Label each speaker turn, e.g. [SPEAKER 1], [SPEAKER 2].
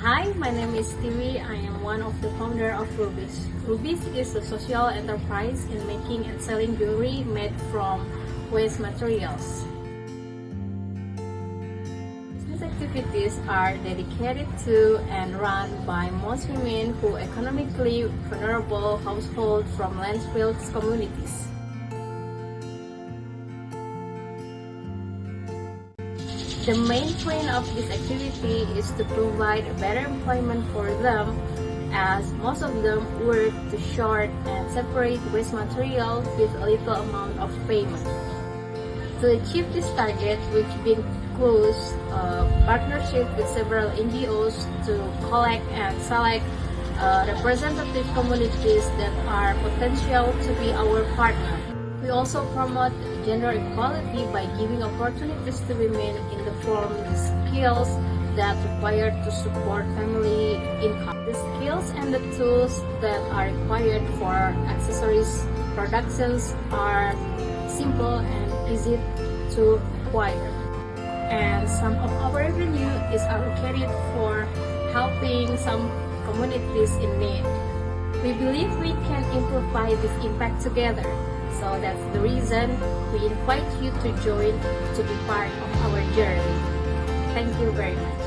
[SPEAKER 1] Hi, my name is Tiwi. I am one of the founder of Rubysh. Rubysh is a social enterprise in making and selling jewelry made from waste materials. Business activities are dedicated to and run by most women who economically vulnerable households from landfill communities. The main point of this activity is to provide better employment for them, as most of them work to sort and separate waste material with a little amount of payment. To achieve this target, we've been close partnership with several NGOs to collect and select representative communities that are potential to be our partner. We also promote gender equality by giving opportunities to women in the form of skills that required to support family income. The skills and the tools that are required for accessories productions are simple and easy to acquire. And some of our revenue is allocated for helping some communities in need. We believe we can amplify this impact together. So that's the reason we invite you to join to be part of our journey. Thank you very much.